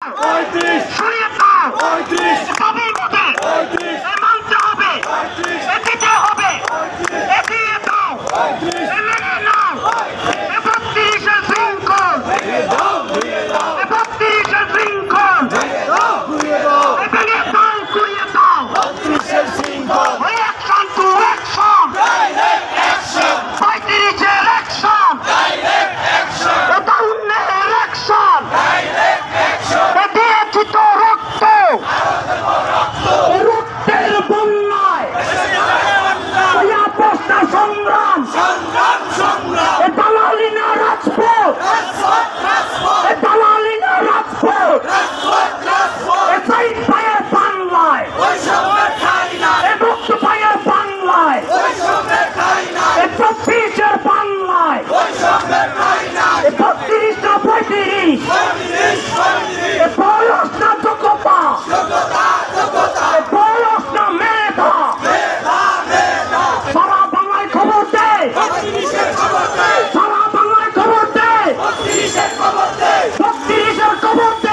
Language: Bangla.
সরিয়ে দাও সবই মতে মানতে হবে দিতে হবে এগিয়ে দাও মেনে নাও ৩২-এর শৃঙ্খল ৩২-এর শৃঙ্খল ভেঙে দাও কুড়িয়ে দাও অ্যাকশন টু অ্যাকশন ৩৫-এর অ্যাকশন এটা উন্নয়নের অ্যাকশন দিয়েছি তো রক্ত রক্তের বন্যায় আপোষটা সংগ্রাম দালালি না রাজপথ দালালি না রাজপথ সাইড পায়ের বাংলায় মুক্ত পায়ের বাংলায় ২৪-এর বাংলায় ৩২-টা ৩৫ বয়স না যোগ্যতা বয়স না মেধা সারা বাংলায় খবর দে সারা বাংলায় খবর দে ৩২-এর খবর দে